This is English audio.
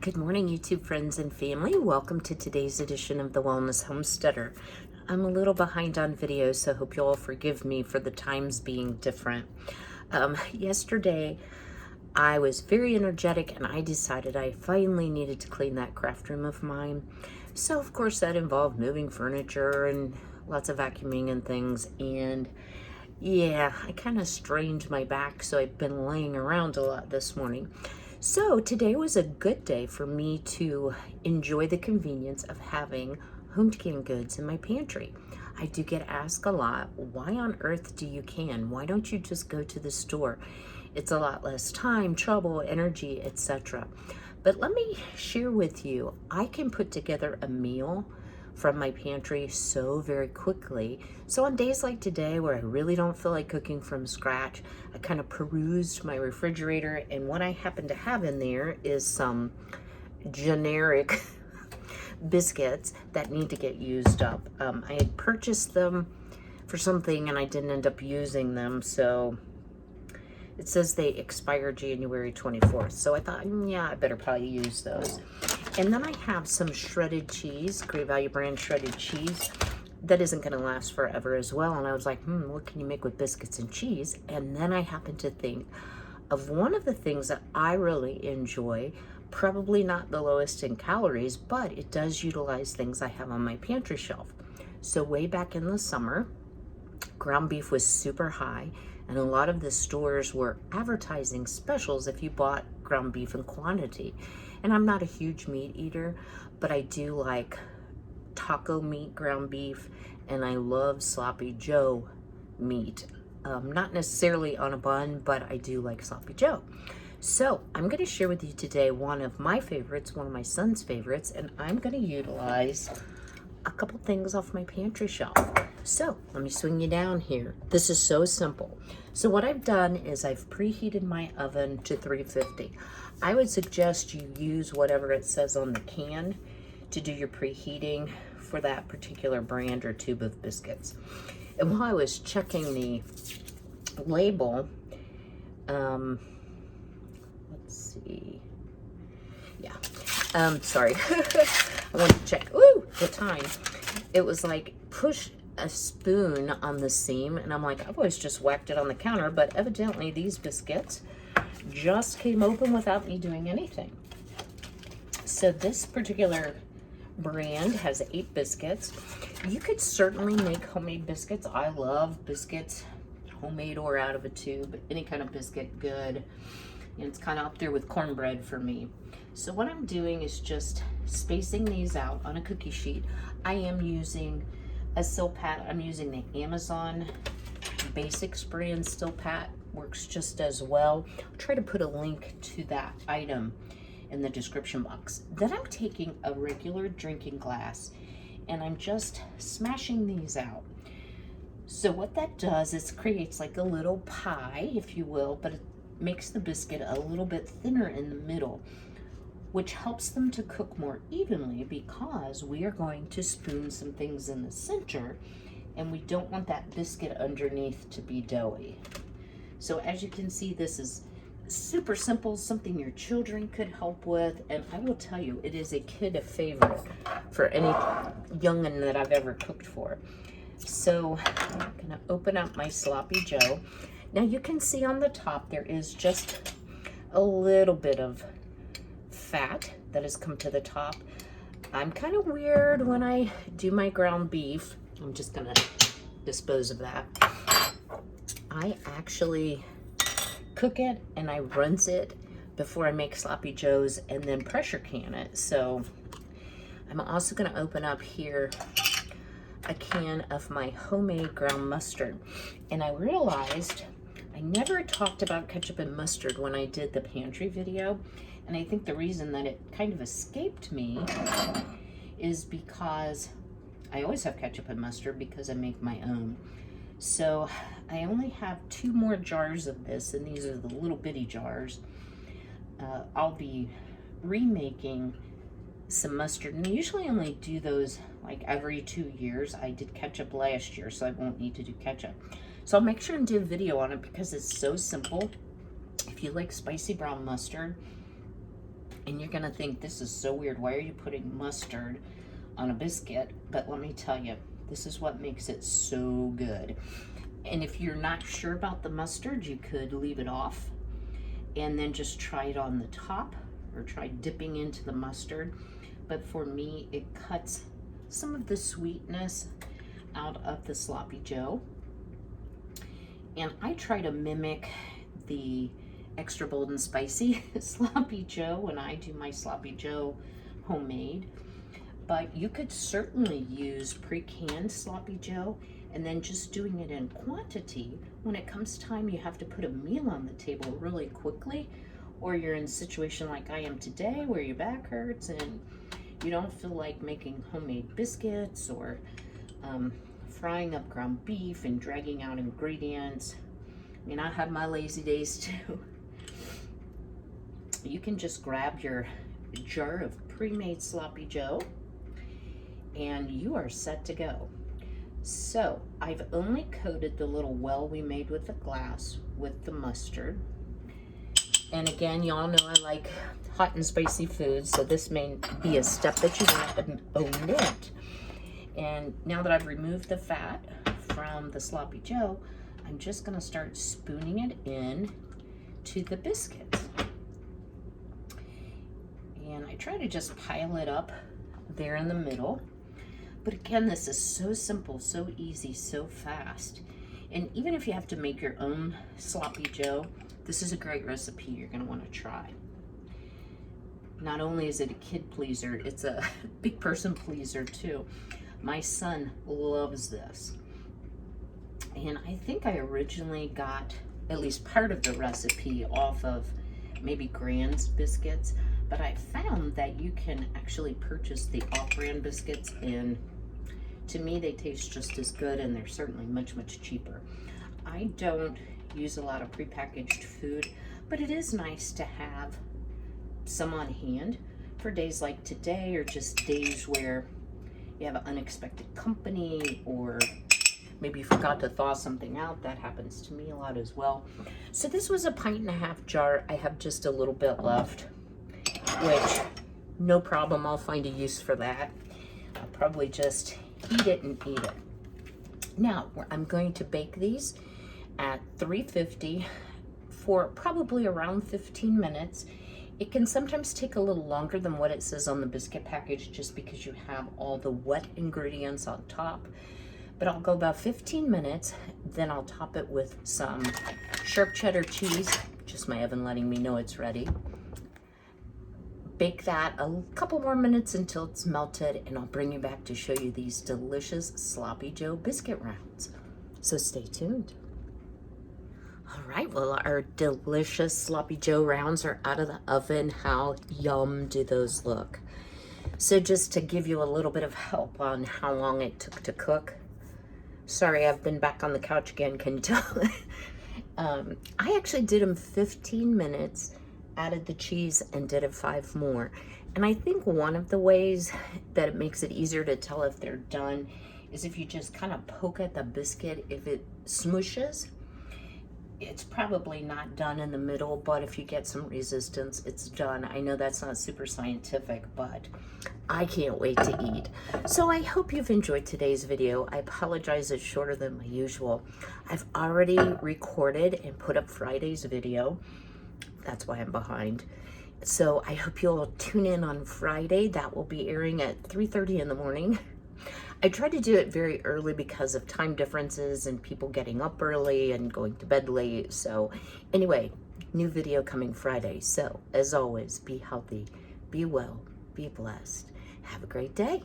Good morning, YouTube friends and family. Welcome to today's edition of the Wellness Homesteader. I'm a little behind on videos, so I hope you all forgive me for the times being different. Yesterday, I was very energetic and I decided I finally needed to clean that craft room of mine. So, of course, that involved moving furniture and lots of vacuuming and things. And yeah, I kind of strained my back, so I've been laying around a lot this morning. So today was a good day for me to enjoy the convenience of having home canned goods in my pantry. I do get asked a lot, why on earth do you can? Why don't you just go to the store? It's a lot less time, trouble, energy, etc. But let me share with you, I can put together a meal from my pantry so very quickly. So on days like today where I really don't feel like cooking from scratch, I kind of perused my refrigerator, and what I happen to have in there is some generic biscuits that need to get used up. I had purchased them for something and I didn't end up using them, so it says they expire January 24th. So I thought, yeah, I better probably use those. And then I have some shredded cheese, Great Value brand shredded cheese. That isn't going to last forever as well. And I was like, what can you make with biscuits and cheese? And then I happened to think of one of the things that I really enjoy, probably not the lowest in calories, but it does utilize things I have on my pantry shelf. So way back in the summer, ground beef was super high, and a lot of the stores were advertising specials if you bought ground beef in quantity. And I'm not a huge meat eater, but I do like taco meat ground beef, and I love Sloppy Joe meat. Not necessarily on a bun, but I do like Sloppy Joe. So I'm going to share with you today one of my favorites, one of my son's favorites, and I'm going to utilize a couple things off my pantry shelf. So let me swing you down here. This is so simple. So what I've done is I've preheated my oven to 350. I would suggest you use whatever it says on the can to do your preheating for that particular brand or tube of biscuits. And while I was checking the label, let's see. Yeah, sorry. I wanted to check, the time. It was like, push a spoon on the seam, and I'm like, I've always just whacked it on the counter, but evidently these biscuits just came open without me doing anything. So this particular brand has 8 biscuits. You could certainly make homemade biscuits. I love biscuits, homemade or out of a tube. Any kind of biscuit, good. And it's kind of up there with cornbread for me. So what I'm doing is just spacing these out on a cookie sheet. I am using a Silpat. I'm using the Amazon Basics brand Silpat. Works just as well. I'll try to put a link to that item in the description box. Then I'm taking a regular drinking glass and I'm just smashing these out. So what that does is creates like a little pie, if you will, but it makes the biscuit a little bit thinner in the middle, which helps them to cook more evenly because we are going to spoon some things in the center and we don't want that biscuit underneath to be doughy. So as you can see, this is super simple, something your children could help with, and I will tell you, it is a kid favorite for any youngin' that I've ever cooked for. So I'm gonna open up my Sloppy Joe. Now you can see on the top there is just a little bit of fat that has come to the top. I'm kind of weird when I do my ground beef. I'm just gonna dispose of that. I actually cook it and I rinse it before I make Sloppy Joes and then pressure can it. So I'm also gonna open up here a can of my homemade ground mustard. And I realized I never talked about ketchup and mustard when I did the pantry video. And I think the reason that it kind of escaped me is because I always have ketchup and mustard because I make my own. So I only have 2 more jars of this, and these are the little bitty jars. I'll be remaking some mustard, and I usually only do those like every 2 years. I did ketchup last year, so I won't need to do ketchup. So I'll make sure and do a video on it because it's so simple. If you like spicy brown mustard, And you're gonna think this is so weird. Why are you putting mustard on a biscuit? But let me tell you, this is what makes it so good. And if you're not sure about the mustard, you could leave it off and then just try it on the top, or try dipping into the mustard. But for me, it cuts some of the sweetness out of the sloppy joe. And I try to mimic the extra bold and spicy sloppy joe when I do my sloppy joe homemade. But you could certainly use pre-canned sloppy joe, and then just doing it in quantity. When it comes time you have to put a meal on the table really quickly, or you're in a situation like I am today where your back hurts and you don't feel like making homemade biscuits, or frying up ground beef and dragging out ingredients. I mean, I have my lazy days too. You can just grab your jar of pre-made sloppy joe and you are set to go. So I've only coated the little well we made with the glass with the mustard. And again, y'all know I like hot and spicy foods, so this may be a step that you want to omit. And now that I've removed the fat from the sloppy joe, I'm just gonna start spooning it in to the biscuits. And I try to just pile it up there in the middle. But again, this is so simple, so easy, so fast. And even if you have to make your own sloppy joe, this is a great recipe you're gonna wanna try. Not only is it a kid pleaser, it's a big person pleaser too. My son loves this. And I think I originally got at least part of the recipe off of maybe Grand's biscuits, but I found that you can actually purchase the off-brand biscuits, and to me they taste just as good, and they're certainly much, much cheaper. I don't use a lot of prepackaged food, but it is nice to have some on hand for days like today, or just days where you have an unexpected company, or maybe you forgot to thaw something out. That happens to me a lot as well. So this was a 1.5 pint jar. I have just a little bit left, which no problem, I'll find a use for that. I'll probably just heat it and eat it. Now I'm going to bake these at 350 for probably around 15 minutes. It can sometimes take a little longer than what it says on the biscuit package, just because you have all the wet ingredients on top. But I'll go about 15 minutes, then I'll top it with some sharp cheddar cheese, just my oven letting me know it's ready. Bake that a couple more minutes until it's melted, and I'll bring you back to show you these delicious sloppy joe biscuit rounds. So stay tuned. All right, well, our delicious sloppy joe rounds are out of the oven. How yum do those look? So just to give you a little bit of help on how long it took to cook. Sorry, I've been back on the couch again, can you tell? I actually did them 15 minutes, added the cheese, and did it 5 more. And I think one of the ways that it makes it easier to tell if they're done is if you just kind of poke at the biscuit. If it smooshes, it's probably not done in the middle, but if you get some resistance, it's done. I know that's not super scientific, but I can't wait to eat. So I hope you've enjoyed today's video. I apologize it's shorter than my usual. I've already recorded and put up Friday's video. That's why I'm behind. So I hope you'll tune in on Friday. That will be airing at 3:30 in the morning. I try to do it very early because of time differences and people getting up early and going to bed late. So anyway, new video coming Friday. So as always, be healthy, be well, be blessed. Have a great day.